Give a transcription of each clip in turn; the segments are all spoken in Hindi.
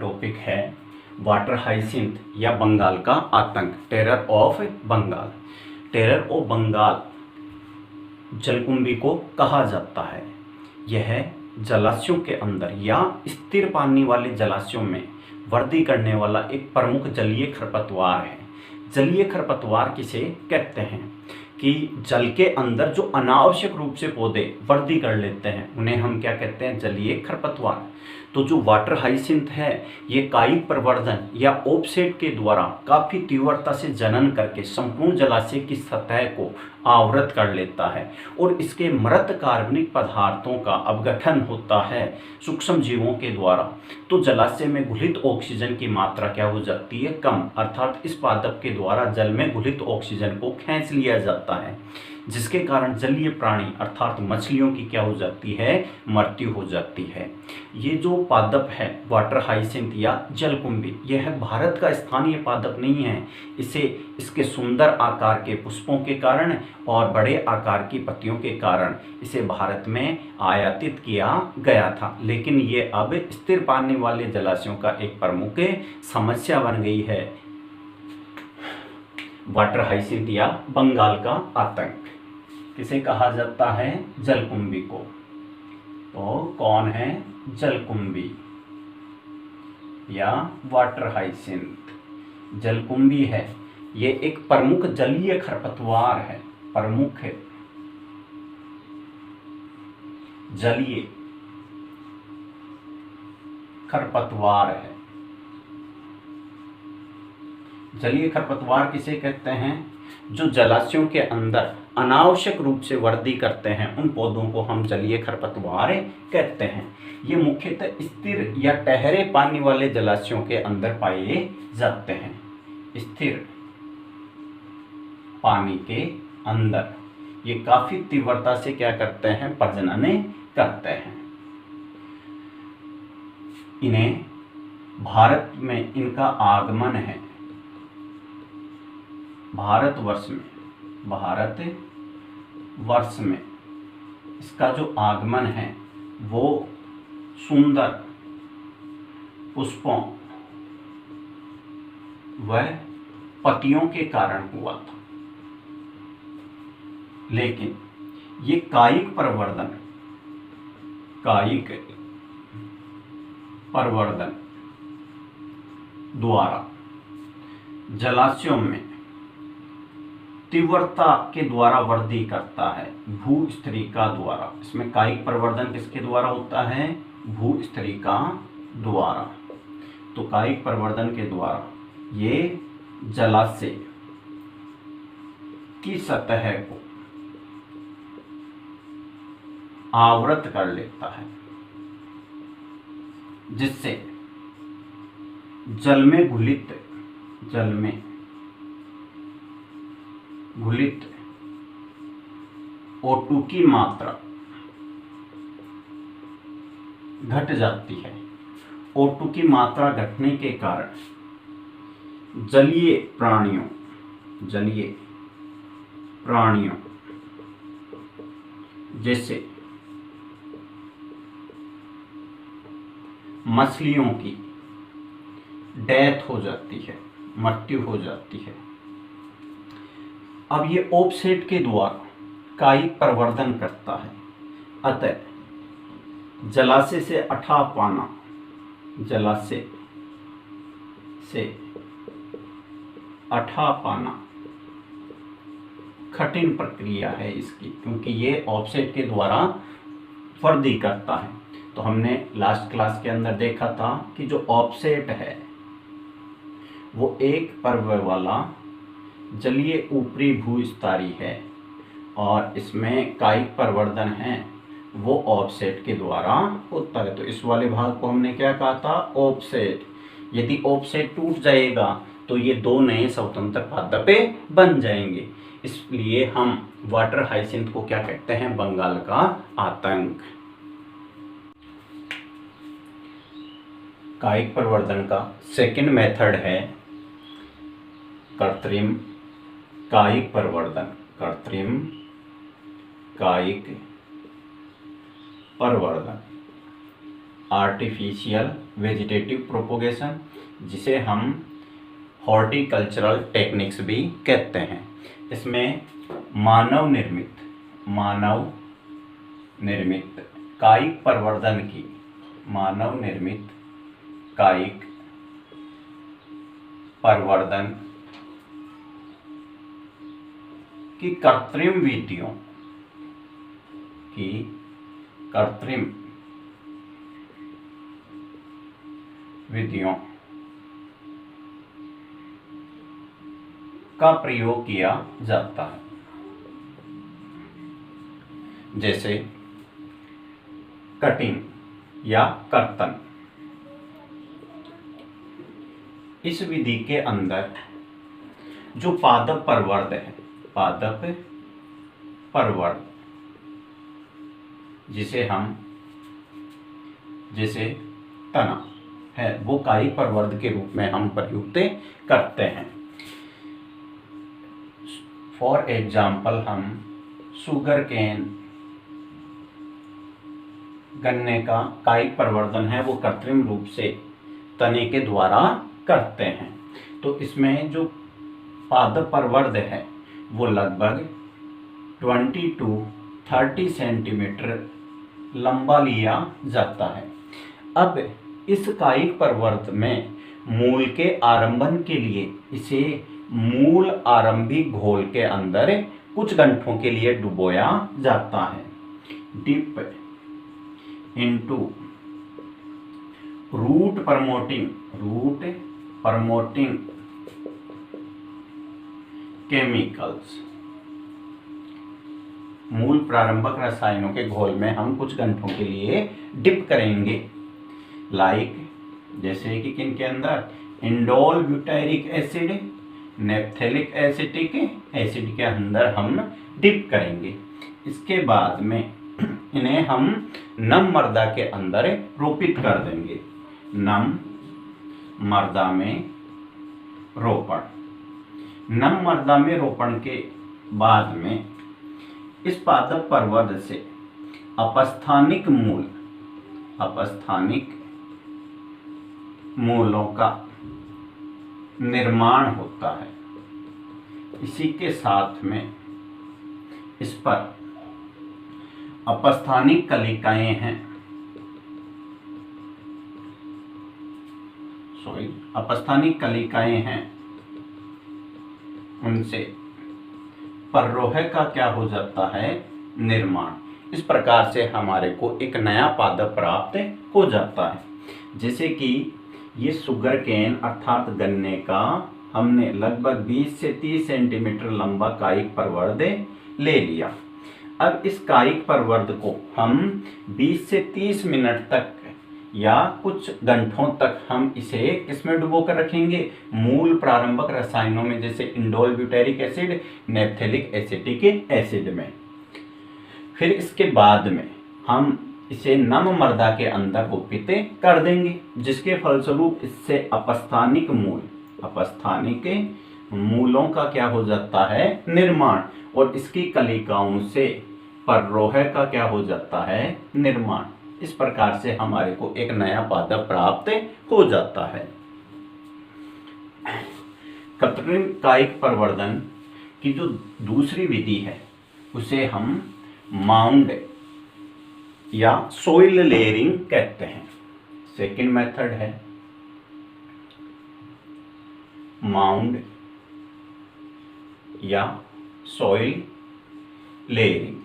टॉपिक है वाटर हाइसिंथ या बंगाल का आतंक, terror of Bengal. Terror of Bengal जलकुंभी को कहा जाता है। यह जलाशयों के अंदर या स्थिर पानी वाले जलाशयों में वृद्धि करने वाला एक प्रमुख जलीय खरपतवार है। जलीय खरपतवार किसे कहते हैं कि जल के अंदर जो अनावश्यक रूप से पौधे वृद्धि कर लेते हैं उन्हें हम क्या कहते हैं, जलीय खरपतवार। तो जो वाटर हाइसिंथ है ये कायिक प्रवर्धन या ऑफसेट के द्वारा काफ़ी तीव्रता से जनन करके संपूर्ण जलाशय की सतह को आवृत कर लेता है और इसके मृत कार्बनिक पदार्थों का अपघटन होता है सूक्ष्म जीवों के द्वारा। तो जलाशय में घुलित ऑक्सीजन की मात्रा क्या हो जाती है, कम, अर्थात इस पादप के द्वारा जल में घुलित ऑक्सीजन को खींच लिया जाता है, जिसके कारण जलीय प्राणी अर्थात मछलियों की क्या हो जाती है, मृत्यु हो जाती है। ये जो पादप है वाटर हाइसिंथ या जलकुंभी, यह भारत का स्थानीय पादप नहीं है। इसे इसके सुंदर आकार के पुष्पों के कारण और बड़े आकार की पत्तियों के कारण इसे भारत में आयातित किया गया था, लेकिन ये अब स्थिर पानी वाले जलाशयों का एक प्रमुख समस्या बन गई है। वाटर हाइसिंथ या बंगाल का आतंक किसे कहा जाता है, जलकुंभी को। तो कौन है जलकुंभी या वाटर हाइसिंथ? जलकुंभी है, ये एक प्रमुख जलीय खरपतवार है, प्रमुख जलीय खरपतवार है। जलीय खरपतवार किसे कहते हैं? जो जलाशयों के अंदर अनावश्यक रूप से वृद्धि करते हैं उन पौधों को हम जलीय खरपतवार कहते हैं। ये मुख्यतः स्थिर या ठहरे पानी वाले जलाशयों के अंदर पाए जाते हैं। स्थिर पानी के अंदर ये काफी तीव्रता से क्या करते हैं, प्रजनन करते हैं। इन्हें भारत में इनका आगमन है, भारतवर्ष में इसका जो आगमन है वो सुंदर पुष्पों व पत्तियों के कारण हुआ था, लेकिन ये कायिक प्रवर्धन द्वारा जलाशयों में तीव्रता के द्वारा वृद्धि करता है, भूस्थिरीका द्वारा। इसमें कायिक प्रवर्धन किसके द्वारा होता है, भूस्थिरीका द्वारा। तो कायिक प्रवर्धन के द्वारा ये जलाशय की सतह को आवृत कर लेता है, जिससे जल में घुलित O2 की मात्रा घट जाती है। O2 की मात्रा घटने के कारण जलीय प्राणियों जैसे मछलियों की डेथ हो जाती है, मृत्यु हो जाती है। अब ये ऑफसेट के द्वारा कायिक प्रवर्धन करता है, अतः जलाशय से अठा पाना कठिन प्रक्रिया है इसकी, क्योंकि ये ऑफसेट के द्वारा वृद्धि करता है। तो हमने लास्ट क्लास के अंदर देखा था कि जो ऑफसेट है वो एक पर्व वाला जलीय ऊपरी भूस्तरीय है और इसमें कायिक प्रवर्धन है वो ऑफसेट के द्वारा होता है। तो इस वाले भाग को हमने क्या कहा था, ऑफसेट। यदि ऑफसेट टूट जाएगा तो ये दो नए स्वतंत्र पादपे बन जाएंगे। इसलिए हम वाटर हाइसिंथ को क्या कहते हैं, बंगाल का आतंक। कायिक प्रवर्धन का सेकंड मेथड है कृत्रिम कायिक प्रवर्धन। कृत्रिम कायिक प्रवर्धन, आर्टिफिशियल वेजिटेटिव प्रोपोगेशन, जिसे हम हॉर्टिकल्चरल टेक्निक्स भी कहते हैं। इसमें मानव निर्मित कायिक प्रवर्धन की, मानव निर्मित कायिक प्रवर्धन की कृत्रिम विधियों का प्रयोग किया जाता है, जैसे कटिंग या कर्तन। इस विधि के अंदर जो पादप प्रवर्ध है, पादप प्रवर्ध, जिसे तना है, वो कायिक प्रवर्ध के रूप में हम प्रयुक्त करते हैं। फॉर एग्जाम्पल हम शुगर केन, गन्ने का कायिक प्रवर्धन है वो कृत्रिम रूप से तने के द्वारा करते हैं। तो इसमें जो पादप प्रवर्ध है वो लगभग 20 to 30 सेंटीमीटर लंबा लिया जाता है। अब इस कायिक प्रवर्ध में मूल के आरंभन के लिए इसे मूल आरंभिक घोल के अंदर कुछ घंटों के लिए डुबोया जाता है। Dip into root promoting chemicals, मूल प्रारंभक रसायनों के घोल में हम कुछ घंटों के लिए डिप करेंगे। लाइक जैसे कि किन के अंदर, indole butyric acid, naphthalic acetic acid के अंदर हम डिप करेंगे। इसके बाद में इन्हें हम नम मृदा के अंदर रोपित कर देंगे। नम मृदा में रोपण, नम मृदा में रोपण के बाद में इस पादप प्रवर्ध से अपस्थानिक मूलों का निर्माण होता है। इसी के साथ में इस पर अपस्थानिक कलिकाएं हैं, अपस्थानिक कलिकाएं हैं, उनसे पररोह का क्या हो जाता है, निर्माण। इस प्रकार से हमारे को एक नया पादप प्राप्त हो जाता है। जैसे कि ये शुगर केन अर्थात गन्ने का हमने लगभग 20 से 30 सेंटीमीटर लंबा कायिक प्रवर्ध ले लिया। अब इस कायिक प्रवर्ध को हम 20 से 30 मिनट तक या कुछ घंटों तक हम इसे किसमें डुबो कर रखेंगे, मूल प्रारंभक रसायनों में, जैसे indole butyric acid, naphthalic acetic acid में। फिर इसके बाद में हम इसे नम मृदा के अंदर रोपित कर देंगे, जिसके फलस्वरूप इससे अपस्थानिक मूलों का क्या हो जाता है, निर्माण, और इसकी कलिकाओं से पररोह का क्या हो जाता है, निर्माण। इस प्रकार से हमारे को एक नया पादप प्राप्त हो जाता है। कृत्रिम कायिक प्रवर्धन की जो दूसरी विधि है उसे हम माउंड या सोइल लेयरिंग कहते हैं। सेकंड मेथड है माउंड या सॉइल लेयरिंग,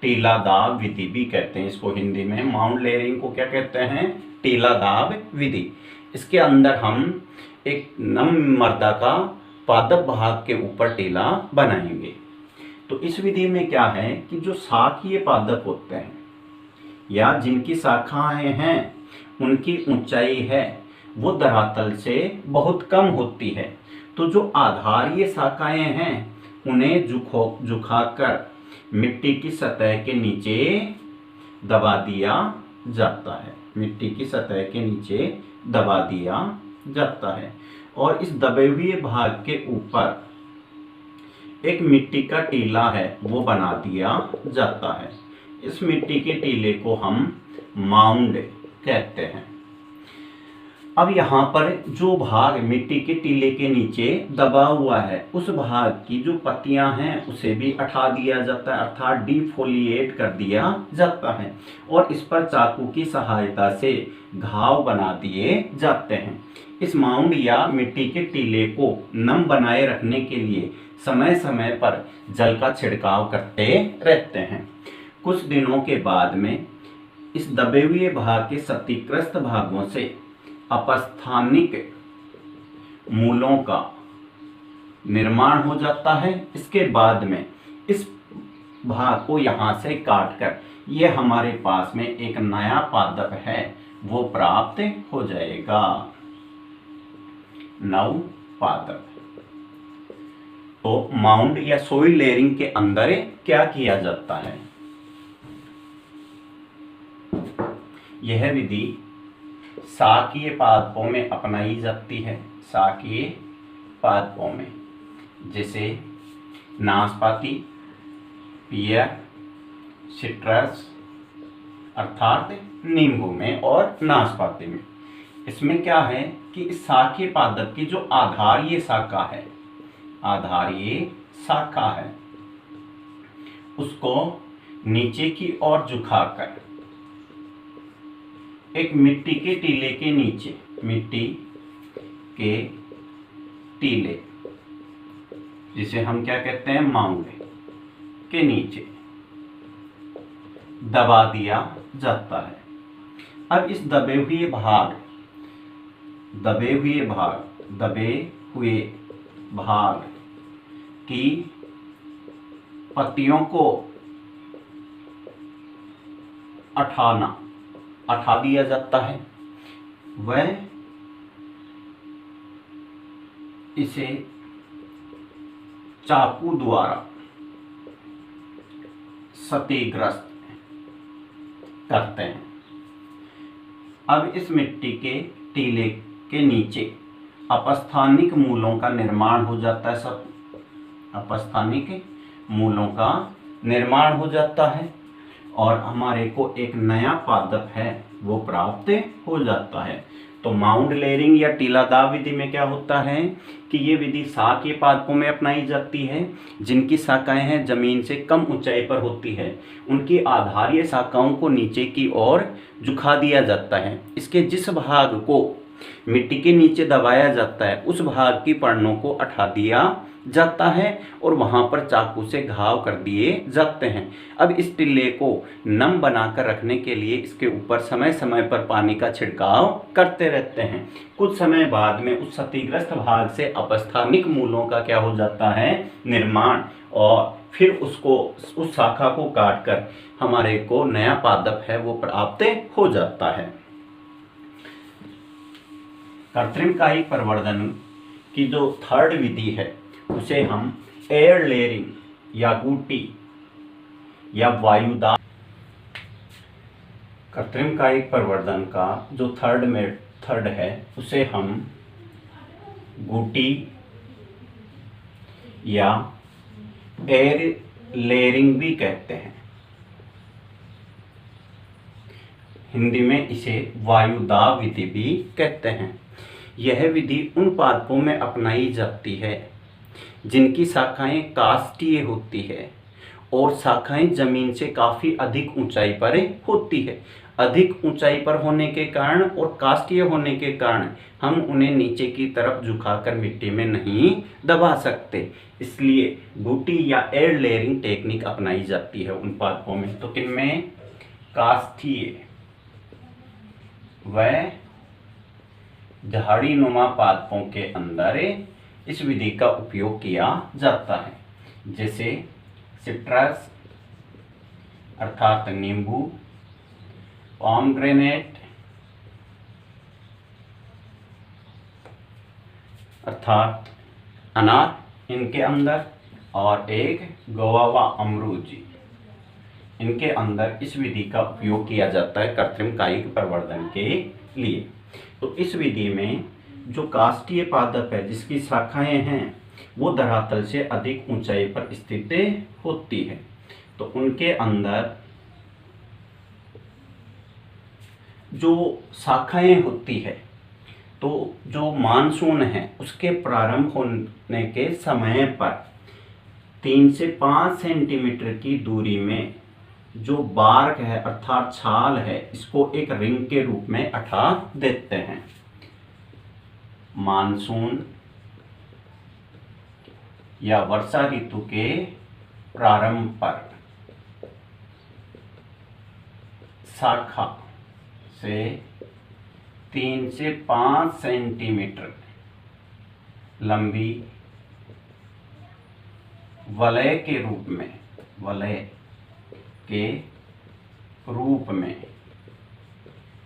टीला दाब विधि भी कहते हैं इसको हिंदी में। माउंड लेयरिंग को क्या कहते हैं, टीला दाब विधि। इसके अंदर हम एक नम मृदा का पादप भाग के ऊपर टीला बनाएंगे। तो इस विधि में क्या है कि जो शाखीय पादप होते हैं या जिनकी शाखाएं हैं उनकी ऊंचाई है वो धरातल से बहुत कम होती है। तो जो आधारीय शाखाएं हैं उन्हें झुकाकर मिट्टी की सतह के नीचे दबा दिया जाता है, मिट्टी की सतह के नीचे दबा दिया जाता है। और इस दबे हुए भाग के ऊपर एक मिट्टी का टीला है वो बना दिया जाता है। इस मिट्टी के टीले को हम माउंड कहते हैं। अब यहाँ पर जो भाग मिट्टी के टीले के नीचे दबा हुआ है उस भाग की जो पत्तियां हैं उसे भी हटा दिया जाता है, अर्थात डिफोलिएट कर दिया जाता है और इस पर चाकू की सहायता से घाव बना दिए जाते हैं। इस माउंड या मिट्टी के टीले को नम बनाए रखने के लिए समय समय पर जल का छिड़काव करते रहते हैं। कुछ दिनों के बाद में इस दबे हुए भाग के क्षतिग्रस्त भागों से अपस्थानिक मूलों का निर्माण हो जाता है। इसके बाद में इस भाग को यहाँ से काटकर ये हमारे पास में एक नया पादप है वो प्राप्त हो जाएगा, नव पादप। तो माउंड या सोइल लेयरिंग के अंदर क्या किया जाता है? यह विधि शाकीय पादपों में अपनाई जाती है, शाकीय पादपों में, जैसे नाशपाती, पियर, सिट्रस अर्थात नींबू में और नाशपाती में। इसमें क्या है कि इस शाकीय पादप की जो आधारीय शाखा है, आधारीय शाखा है, उसको नीचे की ओर झुकाकर एक मिट्टी के टीले के नीचे, मिट्टी के टीले जिसे हम क्या कहते हैं, माउंड के नीचे दबा दिया जाता है। अब इस दबे हुए भाग की पत्तियों को हटा दिया जाता है। वह इसे चाकू द्वारा क्षतिग्रस्त करते हैं। अब इस मिट्टी के टीले के नीचे अपस्थानिक मूलों का निर्माण हो जाता है, अपस्थानिक मूलों का निर्माण हो जाता है और हमारे को एक नया पादप है वो प्राप्त हो जाता है। तो माउंड लेयरिंग या टीलादाब विधि में क्या होता है कि ये विधि शाकीय पादपों में अपनाई जाती है जिनकी शाखाएं हैं जमीन से कम ऊंचाई पर होती है। उनकी आधारीय शाखाओं को नीचे की ओर झुका दिया जाता है। इसके जिस भाग को मिट्टी के नीचे दबाया जाता है उस भाग की पड़नों को हटा दिया जाता है और वहां पर चाकू से घाव कर दिए जाते हैं। अब इस टिल्ले को नम बनाकर रखने के लिए इसके ऊपर समय समय पर पानी का छिड़काव करते रहते हैं। कुछ समय बाद में उस क्षतिग्रस्त भाग से अपस्थानिक मूलों का क्या हो जाता है, निर्माण, और फिर उसको, उस शाखा को काटकर हमारे को नया पादप है वो प्राप्त हो जाता है। कृत्रिम कायिक प्रवर्धन की जो थर्ड विधि है उसे हम एयर लेयरिंग या गुटी या वायुदाब। कृत्रिम कायिक प्रवर्धन का जो थर्ड है उसे हम गुटी या एयर लेयरिंग भी कहते हैं। हिंदी में इसे वायुदाब विधि भी कहते हैं। यह विधि उन पादपों में अपनाई जाती है जिनकी शाखाएं काष्ठीय होती है और शाखाएं जमीन से काफ़ी अधिक ऊंचाई पर होती है। अधिक ऊंचाई पर होने के कारण और काष्ठीय होने के कारण हम उन्हें नीचे की तरफ झुकाकर मिट्टी में नहीं दबा सकते, इसलिए गुटी या एयर लेयरिंग टेक्निक अपनाई जाती है उन पादपों में। तो किनमें? काष्ठीय व झाड़ी नुमा पादपों के अंदर इस विधि का उपयोग किया जाता है, जैसे सिट्रस अर्थात नींबू, पोमेग्रेनेट अर्थात अनार इनके अंदर, और एक गोवावा अमरूजी, इनके अंदर इस विधि का उपयोग किया जाता है कृत्रिम कायिक प्रवर्धन के लिए। तो इस विधि में जो काष्ठीय पादप है जिसकी शाखाएं हैं वो धरातल से अधिक ऊंचाई पर स्थित होती है, तो उनके अंदर जो शाखाएं होती है, तो जो मानसून है उसके प्रारंभ होने के समय पर 3 से 5 सेंटीमीटर की दूरी में जो बार्क है अर्थात छाल है, इसको एक रिंग के रूप में हटा देते हैं। मानसून या वर्षा ऋतु के प्रारंभ पर शाखा से 3 से 5 सेंटीमीटर लंबी वलय के रूप में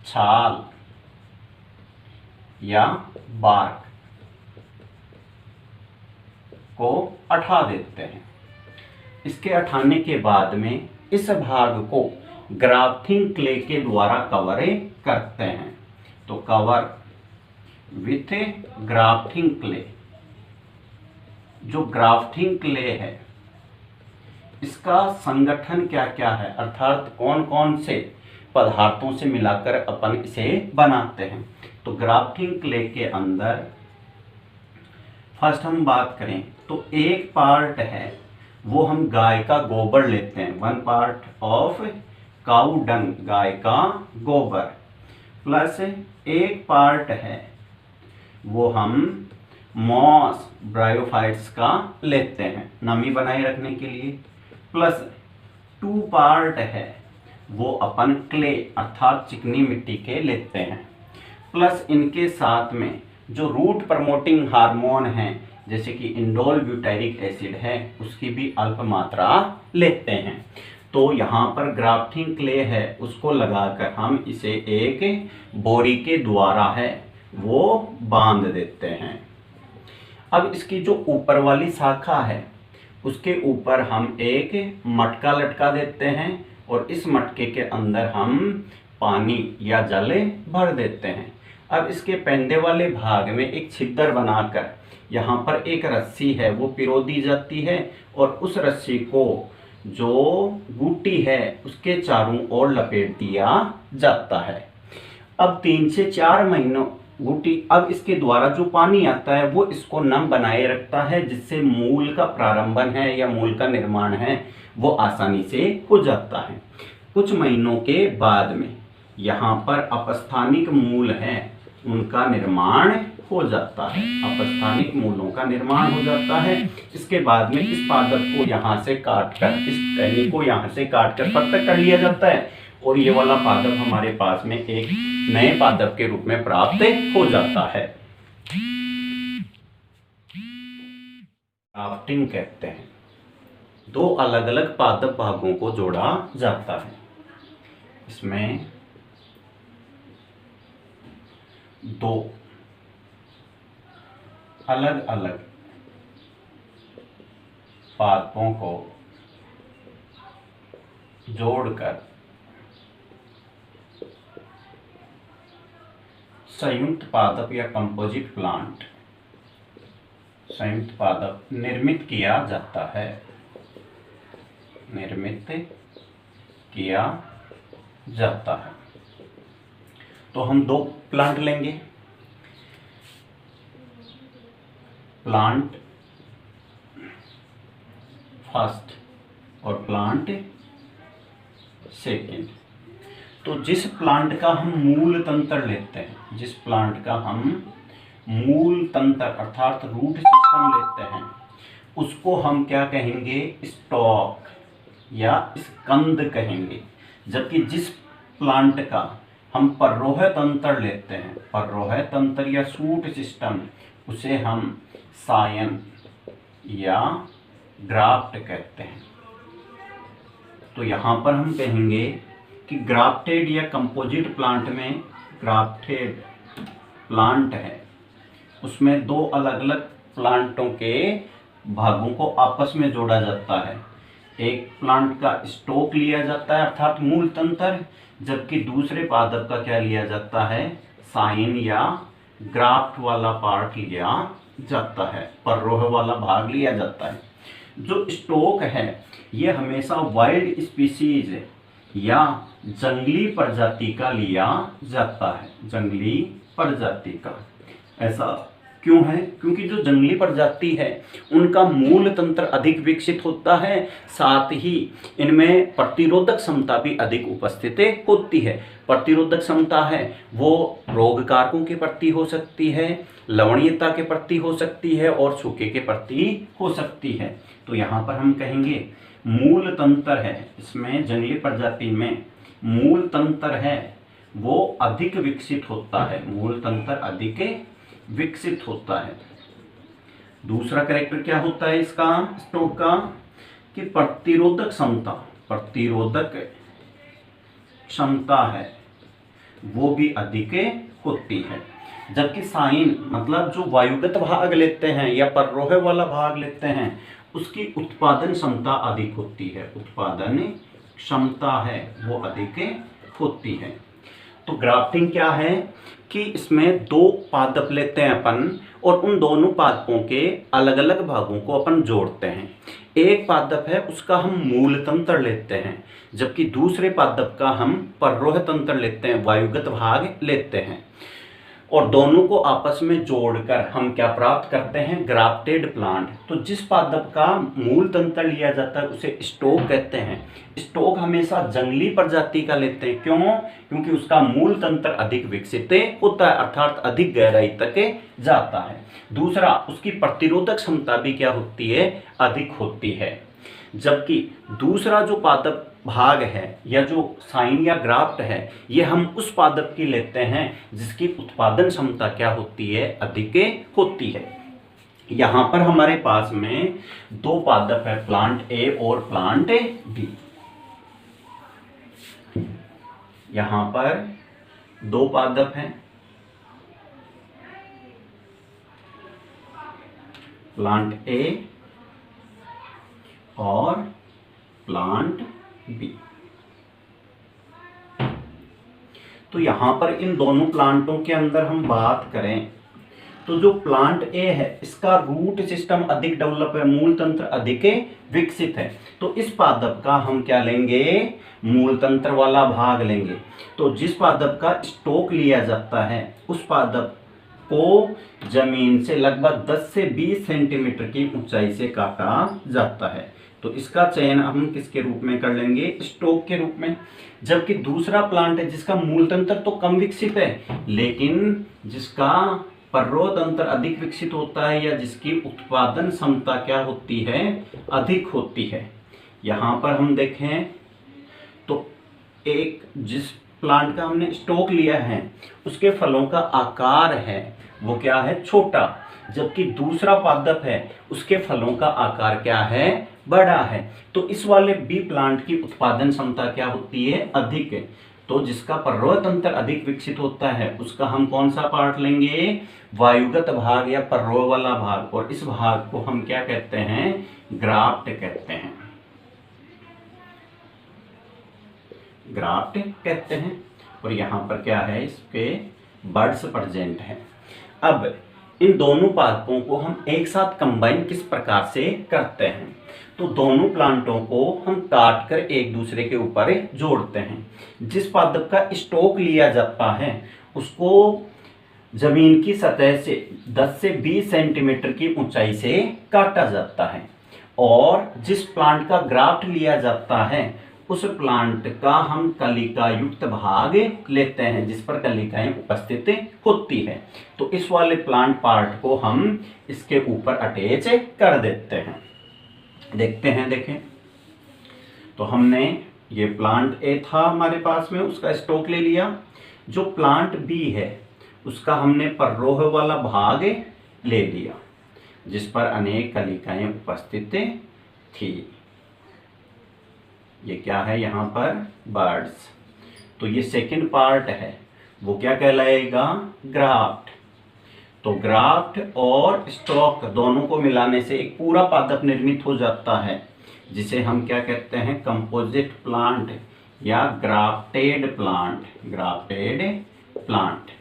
छाल या बार्क को हटा देते हैं। इसके हटाने के बाद में इस भाग को ग्राफ्टिंग क्ले के द्वारा कवर करते हैं। तो कवर विथ ग्राफ्टिंग क्ले। जो ग्राफ्टिंग क्ले है इसका संगठन क्या क्या है, अर्थात कौन कौन से पदार्थों से मिलाकर अपन इसे बनाते हैं। तो ग्राफ्टिंग क्ले के अंदर फर्स्ट हम बात करें तो एक पार्ट है वो हम गाय का गोबर लेते हैं, 1 पार्ट ऑफ काउ डंग, गाय का गोबर, प्लस एक पार्ट है वो हम मॉस ब्रायोफाइट्स का लेते हैं नमी बनाए रखने के लिए, प्लस 2 पार्ट है वो अपन क्ले अर्थात चिकनी मिट्टी के लेते हैं, प्लस इनके साथ में जो रूट प्रमोटिंग हार्मोन है जैसे कि इंडोल ब्यूटाइरिक एसिड है उसकी भी अल्प मात्रा लेते हैं। तो यहाँ पर ग्राफ्टिंग क्ले है उसको लगाकर हम इसे एक बोरी के द्वारा है वो बांध देते हैं। अब इसकी जो ऊपर वाली शाखा है उसके ऊपर हम एक मटका लटका देते हैं और इस मटके के अंदर हम पानी या जल भर देते हैं। अब इसके पेंदे वाले भाग में एक छिद्र बनाकर यहाँ पर एक रस्सी है वो पिरो दी जाती है और उस रस्सी को जो बूटी है उसके चारों ओर लपेट दिया जाता है। अब 3 से 4 महीनों बूटी, अब इसके द्वारा जो पानी आता है वो इसको नम बनाए रखता है जिससे मूल का प्रारंभन है या मूल का निर्माण है वो आसानी से हो जाता है। कुछ महीनों के बाद में यहाँ पर अपस्थानिक मूल है उनका निर्माण हो जाता है, अपस्थानिक मूलों का निर्माण हो जाता है। इसके बाद में इस पादप को यहाँ से काटकर, इस टहनी को यहाँ से काटकर पृथक कर लिया जाता है और ये वाला पादप हमारे पास में एक नए पादप के रूप में प्राप्त हो जाता है। ग्राफ्टिंग कहते हैं। 2 अलग अलग पादप भागों को जोड़ा जाता है। इसमें 2 अलग अलग पादपों को जोड़कर संयुक्त पादप या कंपोजिट प्लांट, संयुक्त पादप निर्मित किया जाता है, निर्मित किया जाता है। तो हम 2 प्लांट लेंगे, प्लांट फर्स्ट और प्लांट सेकेंड। तो जिस प्लांट का हम मूल तंत्र लेते हैं, जिस प्लांट का हम मूल तंत्र अर्थात रूट सिस्टम लेते हैं उसको हम क्या कहेंगे, स्टॉक या स्कंद कहेंगे। जबकि जिस प्लांट का हम पर्रोह तंत्र लेते हैं, पर्रोह तंत्र या शूट सिस्टम, उसे हम सायन या ग्राफ्ट कहते हैं। तो यहाँ पर हम कहेंगे कि ग्राफ्टेड या कंपोजिट प्लांट में, ग्राफ्टेड प्लांट है उसमें 2 अलग अलग प्लांटों के भागों को आपस में जोड़ा जाता है। एक प्लांट का स्टॉक लिया जाता है अर्थात मूल तंत्र, जबकि दूसरे पादप का क्या लिया जाता है, साइन या ग्राफ्ट वाला पार्ट लिया जाता है, पर्रोह वाला भाग लिया जाता है। जो स्टॉक है ये हमेशा वाइल्ड स्पीसीज या जंगली प्रजाति का लिया जाता है। जंगली प्रजाति का। ऐसा क्यों है? क्योंकि जो जंगली प्रजाति है उनका मूल तंत्र अधिक विकसित होता है, साथ ही इनमें प्रतिरोधक क्षमता भी अधिक उपस्थित होती है। प्रतिरोधक क्षमता है वो रोग कारकों के प्रति हो सकती है, लवणीयता के प्रति हो सकती है और सूखे के प्रति हो सकती है। तो यहाँ पर हम कहेंगे मूल तंत्र है, इसमें जंगली प्रजाति में मूल तंत्र है वो अधिक विकसित होता है। मूल तंत्र अधिक विकसित होता है। दूसरा कैरेक्टर क्या होता है इसका, स्टोक का, कि प्रतिरोधक क्षमता, प्रतिरोधक क्षमता है वो भी अधिक होती है। जबकि साइन मतलब जो वायुगत भाग लेते हैं या पररोह वाला भाग लेते हैं उसकी उत्पादन क्षमता अधिक होती है। उत्पादन क्षमता है वो अधिक होती है। तो ग्राफ्टिंग क्या है कि इसमें दो पादप लेते हैं अपन और उन दोनों पादपों के अलग अलग भागों को अपन जोड़ते हैं। एक पादप है उसका हम मूल तंत्र लेते हैं, जबकि दूसरे पादप का हम पररोह तंत्र लेते हैं, वायुगत भाग लेते हैं, और दोनों को आपस में जोड़कर हम क्या प्राप्त करते हैं, ग्राफ्टेड प्लांट। तो जिस पादप का मूल तंत्र लिया जाता है उसे स्टोक कहते हैं। स्टोक हमेशा जंगली प्रजाति का लेते हैं। क्यों? क्योंकि उसका मूल तंत्र अधिक विकसित होता है, अर्थात अधिक गहराई तक जाता है। दूसरा, उसकी प्रतिरोधक क्षमता भी क्या होती है, अधिक होती है। जबकि दूसरा जो पादप भाग है या जो साइन या ग्राफ्ट है ये हम उस पादप की लेते हैं जिसकी उत्पादन क्षमता क्या होती है, अधिक होती है। यहाँ पर हमारे पास में दो पादप है, प्लांट ए और प्लांट बी। यहाँ पर दो पादप हैं, प्लांट ए और प्लांट बी। तो यहां पर इन दोनों प्लांटों के अंदर हम बात करें तो जो प्लांट ए है इसका रूट सिस्टम अधिक डेवलप है, मूल तंत्र अधिक विकसित है। तो इस पादप का हम क्या लेंगे, मूल तंत्र वाला भाग लेंगे। तो जिस पादप का स्टोक लिया जाता है उस पादप को जमीन से लगभग 10 से 20 सेंटीमीटर की ऊंचाई से काटा जाता है। तो इसका चयन हम किसके रूप में कर लेंगे, स्टोक के रूप में। जबकि दूसरा प्लांट है जिसका मूल तंत्र तो कम विकसित है लेकिन जिसका पररोह तंत्र अधिक विकसित होता है या जिसकी उत्पादन क्षमता क्या होती है, अधिक होती है। यहाँ पर हम देखें तो एक जिस प्लांट का हमने स्टोक लिया है उसके फलों का आकार है वो क्या है, छोटा, जबकि दूसरा पादप है उसके फलों का आकार क्या है, बड़ा है। तो इस वाले बी प्लांट की उत्पादन क्षमता क्या होती है, अधिक है। तो जिसका पररोह तंत्र अधिक विकसित होता है उसका हम कौन सा पार्ट लेंगे, वायुगत भाग या पररोह वाला भाग, और इस भाग को हम क्या कहते हैं, ग्राफ्ट कहते हैं, ग्राफ्ट कहते हैं। और यहाँ पर क्या है, इसके बर्ड्स प्रेजेंट हैं। अब इन दोनों पादपों को हम एक साथ कंबाइन किस प्रकार से करते हैं, तो दोनों प्लांटों को हम काट कर एक दूसरे के ऊपर जोड़ते हैं। जिस पादप का स्टोक लिया जाता है उसको जमीन की सतह से 10 से 20 सेंटीमीटर की ऊंचाई से काटा जाता है, और जिस प्लांट का ग्राफ्ट लिया जाता है उस प्लांट का हम कलिका युक्त भाग लेते हैं जिस पर कलिकाएं उपस्थित होती है। तो इस वाले प्लांट पार्ट को हम इसके ऊपर अटैच कर देते हैं। देखते हैं, देखें तो हमने ये प्लांट ए था हमारे पास में, उसका स्टोक ले लिया। जो प्लांट बी है उसका हमने पररोह वाला भाग ले लिया जिस पर अनेक कलिकाएं उपस्थित थी। ये क्या है, यहाँ पर बर्ड्स। तो ये सेकंड पार्ट है वो क्या कहलाएगा, ग्राफ्ट। तो ग्राफ्ट और स्टॉक दोनों को मिलाने से एक पूरा पादप निर्मित हो जाता है जिसे हम क्या कहते हैं, कंपोजिट प्लांट या ग्राफ्टेड प्लांट, ग्राफ्टेड प्लांट।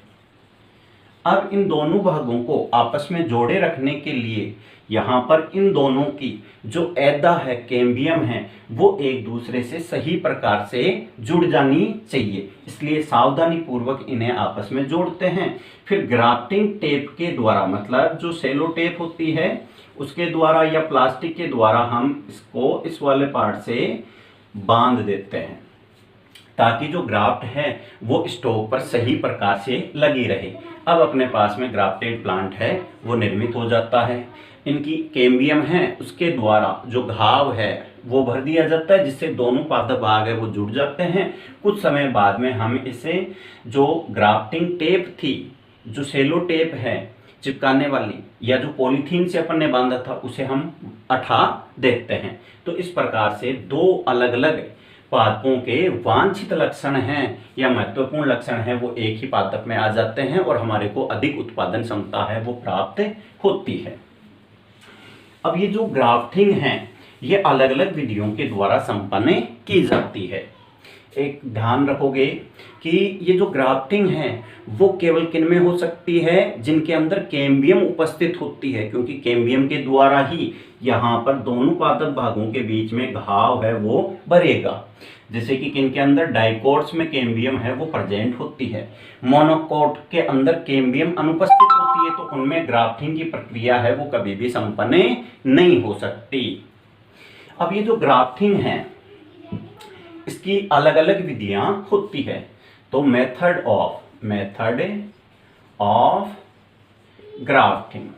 अब इन दोनों भागों को आपस में जोड़े रखने के लिए यहाँ पर इन दोनों की जो ऐदा है, कैम्बियम है, वो एक दूसरे से सही प्रकार से जुड़ जानी चाहिए, इसलिए सावधानी पूर्वक इन्हें आपस में जोड़ते हैं। फिर ग्राफ्टिंग टेप के द्वारा, मतलब जो सेलो टेप होती है उसके द्वारा या प्लास्टिक के द्वारा हम इसको इस वाले पार्ट से बांध देते हैं, ताकि जो ग्राफ्ट है वो स्टोक पर सही प्रकार से लगी रहे। अब अपने पास में ग्राफ्टेड प्लांट है वो निर्मित हो जाता है। इनकी कैम्बियम है उसके द्वारा जो घाव है वो भर दिया जाता है, जिससे दोनों पादप भाग है वो जुड़ जाते हैं। कुछ समय बाद में हम इसे जो ग्राफ्टिंग टेप थी, जो सेलो टेप है चिपकाने वाली, या जो पॉलीथीन से अपन ने बांधा था, उसे हम हटा देते हैं। तो इस प्रकार से दो अलग अलग पादपों के वांछित लक्षण हैं या महत्वपूर्ण लक्षण हैं वो एक ही पादप में आ जाते हैं और हमारे को अधिक उत्पादन क्षमता है वो प्राप्त होती है। अब ये जो ग्राफ्टिंग है ये अलग अलग विधियों के द्वारा संपन्न की जाती है। एक ध्यान रखोगे कि ये जो ग्राफ्टिंग है वो केवल किन में हो सकती है, जिनके अंदर कैम्बियम उपस्थित होती है, क्योंकि कैम्बियम के द्वारा ही यहाँ पर दोनों पादप भागों के बीच में घाव है वो भरेगा। जैसे कि किन के अंदर, डाइकोट्स में कैम्बियम है वो प्रेजेंट होती है, मोनोकोट के अंदर कैम्बियम अनुपस्थित होती है, तो उनमें ग्राफ्टिंग की प्रक्रिया है वो कभी भी संपन्न नहीं हो सकती। अब ये जो ग्राफ्टिंग है इसकी अलग अलग विधियां होती है। तो मेथड ऑफ ग्राफ्टिंग,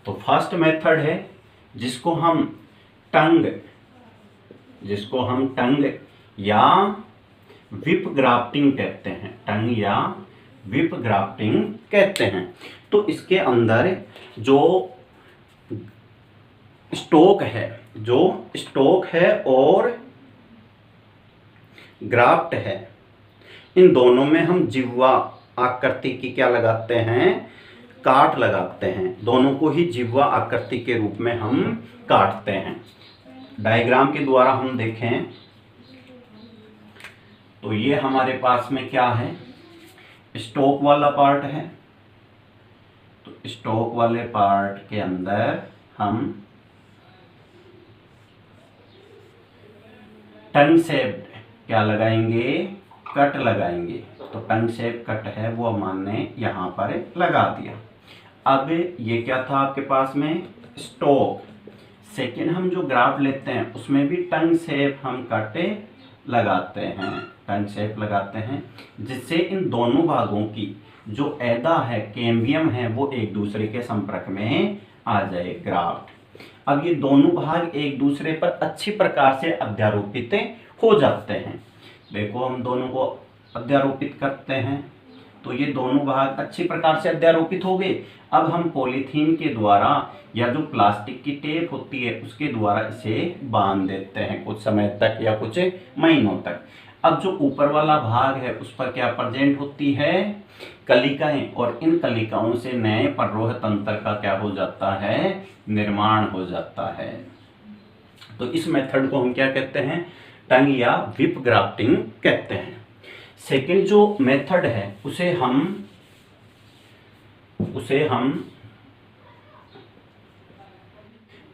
तो फर्स्ट मेथड है जिसको हम टंग या विप ग्राफ्टिंग कहते हैं, टंग या विप ग्राफ्टिंग कहते हैं। तो इसके अंदर जो स्टोक है और ग्राफ्ट है, इन दोनों में हम जिह्वा आकृति की क्या लगाते हैं, काट लगाते हैं। दोनों को ही जिह्वा आकृति के रूप में हम काटते हैं। डायग्राम के द्वारा हम देखें तो ये हमारे पास में क्या है, स्टोक वाला पार्ट है। तो स्टोक वाले पार्ट के अंदर हम टंग शेप क्या लगाएंगे, कट लगाएंगे। तो टंग शेप कट है वो हमने यहाँ पर लगा दिया। अब ये क्या था आपके पास में, स्टोक। सेकेंड हम जो ग्राफ्ट लेते हैं उसमें भी टंग शेप हम कट लगाते हैं, जिससे इन दोनों भागों की जो ऐदा है, कैम्बियम है, वो एक दूसरे के संपर्क में आ जाए, ग्राफ्ट। अब ये दोनों भाग एक दूसरे पर अच्छी प्रकार से अध्यारोपित हो जाते हैं। देखो हम दोनों को अध्यारोपित करते हैं तो ये दोनों भाग अच्छी प्रकार से अध्यारोपित हो गए। अब हम पॉलीथीन के द्वारा या जो प्लास्टिक की टेप होती है उसके द्वारा इसे बांध देते हैं कुछ समय तक या कुछ महीनों तक। अब जो ऊपर वाला भाग है उस पर क्या प्रेजेंट होती है, कलिकाएं, और इन कलिकाओं से नए पररोह तंत्र का क्या हो जाता है, निर्माण हो जाता है। तो इस मेथड को हम क्या कहते हैं, टंग या विप ग्राफ्टिंग कहते हैं। सेकेंड जो मेथड है उसे हम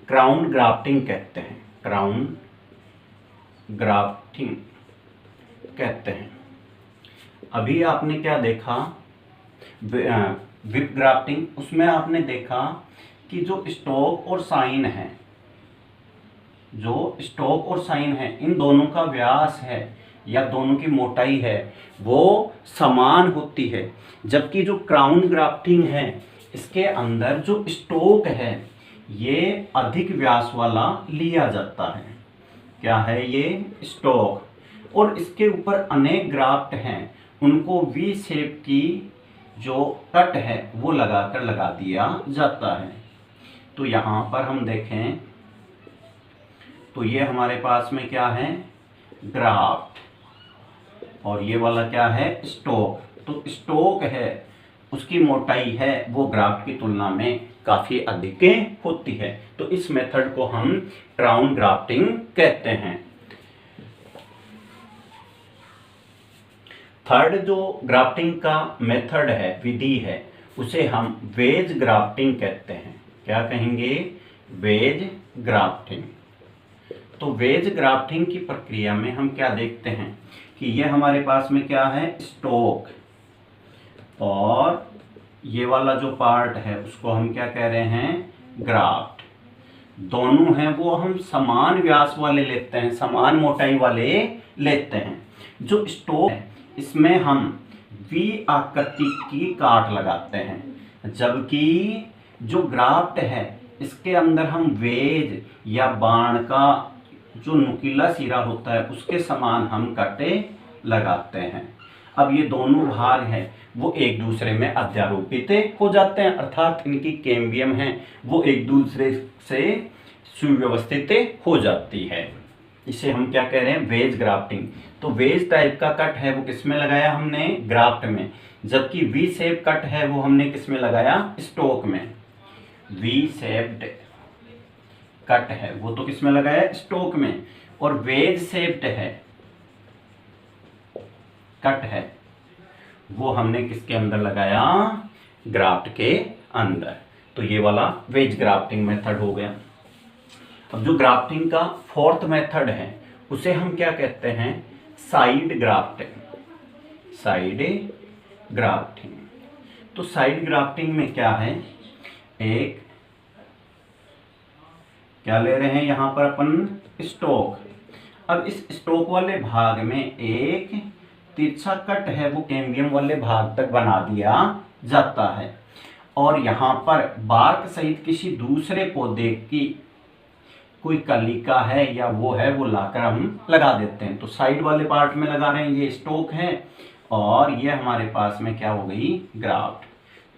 क्राउन ग्राफ्टिंग कहते हैं, क्राउन ग्राफ्टिंग कहते हैं। अभी आपने क्या देखा, विप ग्राफ्टिंग, उसमें आपने देखा कि जो स्टोक और साइन है, इन दोनों का व्यास है या दोनों की मोटाई है वो समान होती है। जबकि जो क्राउन ग्राफ्टिंग है इसके अंदर जो स्टोक है ये अधिक व्यास वाला लिया जाता है। क्या है ये, स्टोक, और इसके ऊपर अनेक ग्राफ्ट हैं, उनको वी शेप की जो कट है वो लगा दिया जाता है। तो यहाँ पर हम देखें तो ये हमारे पास में क्या है, ग्राफ्ट, और ये वाला क्या है, स्टोक। तो स्टोक है उसकी मोटाई है वो ग्राफ्ट की तुलना में काफी अधिक होती है। तो इस मेथड को हम क्राउन ग्राफ्टिंग कहते हैं। थर्ड जो ग्राफ्टिंग का मेथड है, विधि है, उसे हम वेज ग्राफ्टिंग कहते हैं। क्या कहेंगे? Veg grafting. तो वेज ग्राफ्टिंग की प्रक्रिया में हम क्या देखते हैं कि ये हमारे पास में क्या है, स्टॉक, और ये वाला जो पार्ट है उसको हम क्या कह रहे हैं, ग्राफ्ट। दोनों हैं वो हम समान व्यास वाले लेते हैं, समान मोटाई वाले लेते हैं। जो स्टॉक है इसमें हम वी आकृति की काट लगाते हैं, जबकि जो ग्राफ्ट है इसके अंदर हम वेज या बाण का जो नुकीला सिरा होता है उसके समान हम कटे लगाते हैं। अब ये दोनों भाग हैं वो एक दूसरे में अध्यारोपित हो जाते हैं, अर्थात इनकी कैम्बियम है वो एक दूसरे से सुव्यवस्थित हो जाती है। इसे हम क्या कह रहे हैं, वेज ग्राफ्टिंग। तो वेज टाइप का कट है वो किसमें लगाया हमने, ग्राफ्ट में, जबकि वी शेप कट है वो हमने किसमें लगाया, स्टॉक में। वी शेप्ड कट है वो तो किसमें लगाया, स्टॉक में, और वेज शेप्ड है कट है वो हमने किसके अंदर लगाया, ग्राफ्ट के अंदर। तो ये वाला वेज ग्राफ्टिंग मेथड हो गया। अब जो ग्राफ्टिंग का फोर्थ मेथड है उसे हम क्या कहते हैं, साइड ग्राफ्टिंग। Side grafting. तो साइड ग्राफ्टिंग में क्या है, एक क्या ले रहे हैं यहां पर अपन, स्टॉक। अब इस स्टॉक वाले भाग में एक तिरछा कट है वो कैम्बियम वाले भाग तक बना दिया जाता है, और यहाँ पर बार्क सहित किसी दूसरे पौधे की कोई कलिका है या वो है वो लाकर हम लगा देते हैं। तो साइड वाले पार्ट में लगा रहे हैं, ये स्टॉक है और ये हमारे पास में क्या हो गई, ग्राफ्ट।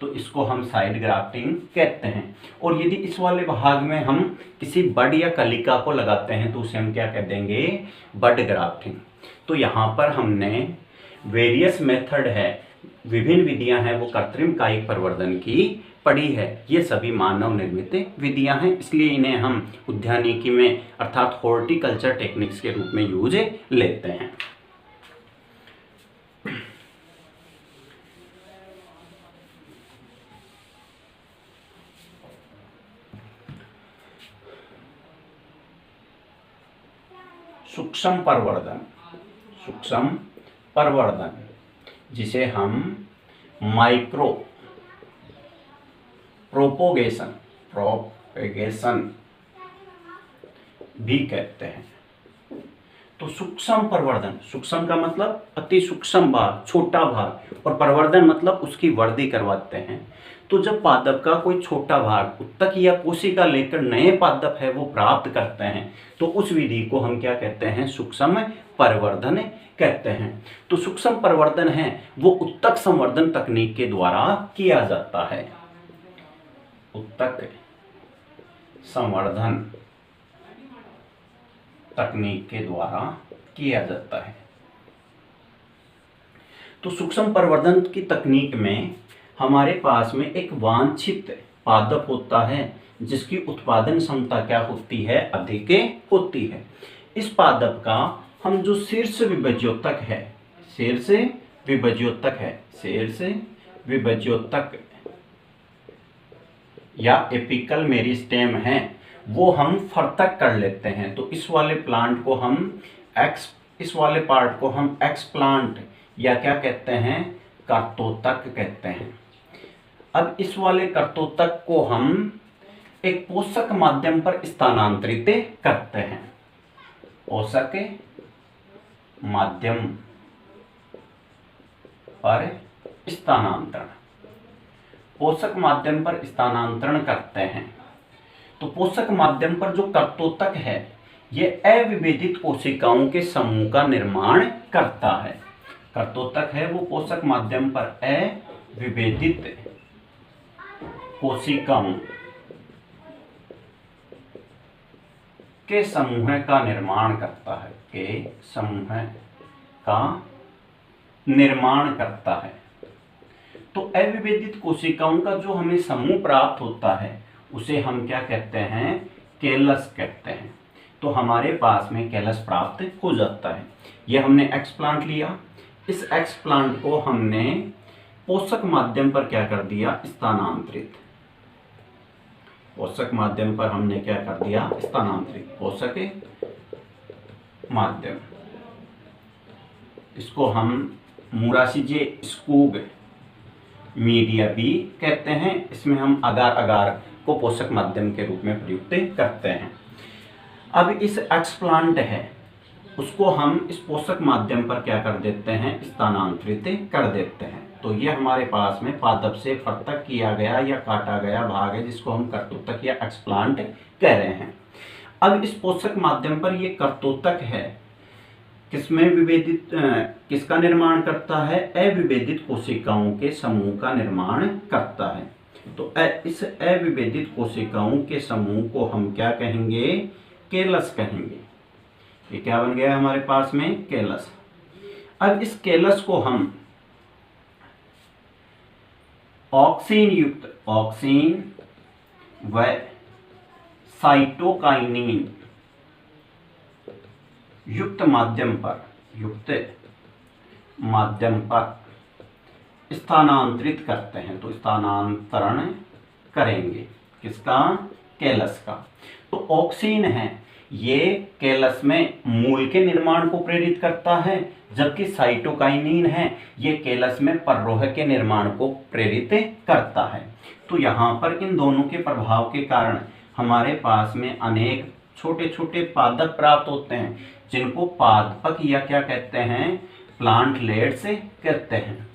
तो इसको हम साइड ग्राफ्टिंग कहते हैं। और यदि इस वाले भाग में हम किसी बड या कलिका को लगाते हैं तो उसे हम क्या कह देंगे, बड ग्राफ्टिंग। तो यहाँ पर हमने वेरियस मेथड है, विभिन्न विधियां हैं वो कृत्रिम कायिक प्रवर्धन की पढ़ी है। ये सभी मानव निर्मित विधियां हैं, इसलिए इन्हें हम उद्यानिकी में अर्थात हॉर्टिकल्चर टेक्निक्स के रूप में यूज लेते हैं। सूक्ष्म प्रवर्धन, सूक्ष्म प्रवर्धन जिसे हम माइक्रो प्रोपोगेशन भी कहते हैं। तो सूक्ष्म प्रवर्धन, सूक्ष्म का मतलब अति सूक्ष्म भाग, छोटा भाग, और प्रवर्धन मतलब उसकी वृद्धि करवाते हैं। तो जब पादप का कोई छोटा भाग उत्तक या कोशिका लेकर नए पादप है वो प्राप्त करते हैं तो उस विधि को हम क्या कहते हैं, सूक्ष्म प्रवर्धन कहते हैं। तो सूक्ष्म प्रवर्धन है वो उत्तक संवर्धन तकनीक के द्वारा किया जाता है। उत्तक संवर्धन तकनीक के द्वारा किया जाता है। तो सूक्ष्म प्रवर्धन की तकनीक में हमारे पास में एक वांछित पादप होता है जिसकी उत्पादन क्षमता क्या होती है, अधिक होती है। इस पादप का हम जो शीर्ष विभज्योतक है, शीर्ष विभज्योतक है, शीर्ष विभज्योतक या एपिकल मेरिस्टेम है वो हम फर्तक कर लेते हैं। तो इस वाले प्लांट को हम इस वाले पार्ट को हम एक्सप्लांट या क्या कहते हैं, कर्तोतक कहते हैं। अब इस वाले कर्तोतक को हम एक पोषक माध्यम पर स्थानांतरित करते हैं। पोषक माध्यम पर स्थानांतरण, पोषक माध्यम पर स्थानांतरण करते हैं। तो पोषक माध्यम पर जो कर्तोतक है ये अविभेदित कोशिकाओं के समूह का निर्माण करता है। कर्तोतक है वो पोषक माध्यम पर अविभेदित कोशिकाओं के समूह का निर्माण करता है, के समूह का निर्माण करता है। तो अविभेदित कोशिकाओं का जो हमें समूह प्राप्त होता है उसे हम क्या कहते हैं, केलस कहते हैं। तो हमारे पास में केलस प्राप्त हो जाता है। ये हमने एक्सप्लांट लिया, इस एक्सप्लांट को हमने पोषक माध्यम पर क्या कर दिया, स्थानांतरित। पोषक माध्यम पर हमने क्या कर दिया, स्थानांतरित। पोषक माध्यम, इसको हम मुरासिजे स्कूग मीडिया भी कहते हैं। इसमें हम अगार अगार को पोषक माध्यम के रूप में प्रयुक्त करते हैं। अब इस एक्सप्लांट है उसको हम इस पोषक माध्यम पर क्या कर देते हैं, स्थानांतरित कर देते हैं। तो ये हमारे पास में पादप से पृथक किया गया या काटा गया भाग है जिसको हम कर्तोतक या एक्सप्लांट कह रहे हैं। अब इस पोषक माध्यम पर ये कर्तोतक है किसमें विभेदित किसका निर्माण करता है, अविभेदित कोशिकाओं के समूह का निर्माण करता है। तो इस अविभेदित कोशिकाओं के समूह को हम क्या कहेंगे, केलस कहेंगे। ये क्या बन गया हमारे पास में, केलस। अब इस केलस को हम ऑक्सीन युक्त, ऑक्सीन व साइटोकाइनिन युक्त माध्यम पर स्थानांतरित करते हैं। तो स्थानांतरण करेंगे किसका, केलस का। तो ऑक्सीन है ये केलस में मूल के निर्माण को प्रेरित करता है, जबकि साइटोकाइनिन है ये केलस में पररोह के निर्माण को प्रेरित करता है। तो यहाँ पर इन दोनों के प्रभाव के कारण हमारे पास में अनेक छोटे छोटे पादप प्राप्त होते हैं जिनको पादपक या क्या कहते हैं, प्लांटलेट्स कहते हैं।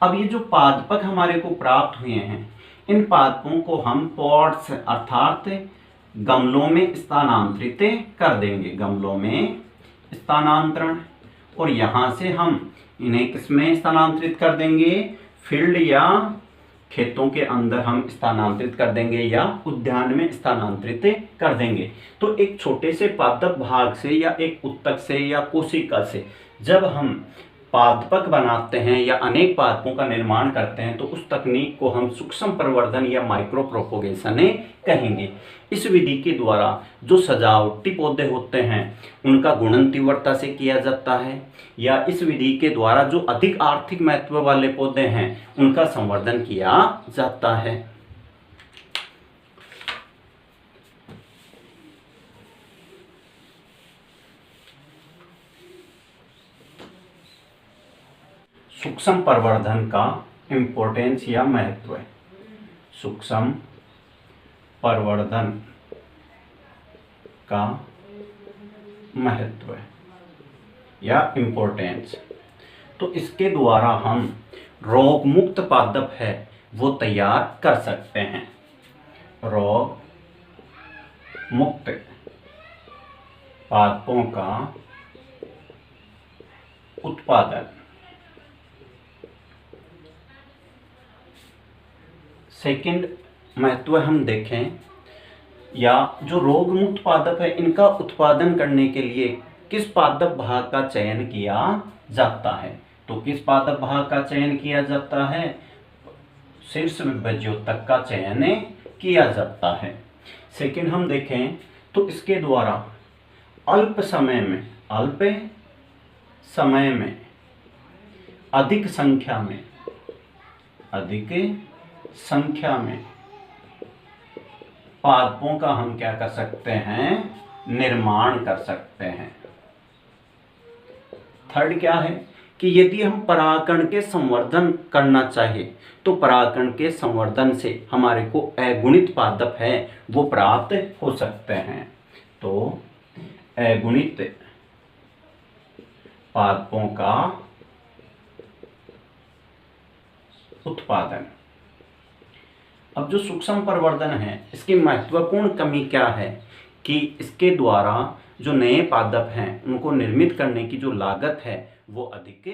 अब ये जो पादपक हमारे को प्राप्त हुए हैं इन पादपों को हम पॉट्स अर्थात गमलों में स्थानांतरित कर देंगे, गमलों में स्थानांतरण। और यहाँ से हम इन्हें किसमें स्थानांतरित कर देंगे, फील्ड या खेतों के अंदर हम स्थानांतरित कर देंगे या उद्यान में स्थानांतरित कर देंगे। तो एक छोटे से पादप भाग से या एक उत्तक से या कोशिका से जब हम पादपक बनाते हैं या अनेक पादपों का निर्माण करते हैं तो उस तकनीक को हम सूक्ष्म प्रवर्धन या माइक्रो प्रोपोगेशन कहेंगे। इस विधि के द्वारा जो सजावटी पौधे होते हैं उनका गुणन तीव्रता से किया जाता है, या इस विधि के द्वारा जो अधिक आर्थिक महत्व वाले पौधे हैं उनका संवर्धन किया जाता है। सूक्ष्म प्रवर्धन का इम्पोर्टेंस या महत्व। सूक्ष्म प्रवर्धन का महत्व या इम्पोर्टेंस। तो इसके द्वारा हम रोग मुक्त पादप है वो तैयार कर सकते हैं। रोग मुक्त पादपों का उत्पादन। सेकंड महत्व हम देखें, या जो रोग मुक्त पादप है इनका उत्पादन करने के लिए किस पादप भाग का चयन किया जाता है। तो किस पादप भाग का चयन किया जाता है, शीर्ष विभज्योतक का चयन किया जाता है। सेकंड हम देखें तो इसके द्वारा अल्प समय में अधिक संख्या में पादपों का हम क्या कर सकते हैं, निर्माण कर सकते हैं। थर्ड क्या है कि यदि हम परागकण के संवर्धन करना चाहे तो परागकण के संवर्धन से हमारे को अगुणित पादप है वो प्राप्त हो सकते हैं। तो अगुणित पादपों का उत्पादन। अब जो सूक्ष्म प्रवर्धन है इसकी महत्वपूर्ण कमी क्या है कि इसके द्वारा जो नए पादप हैं उनको निर्मित करने की जो लागत है वो अधिक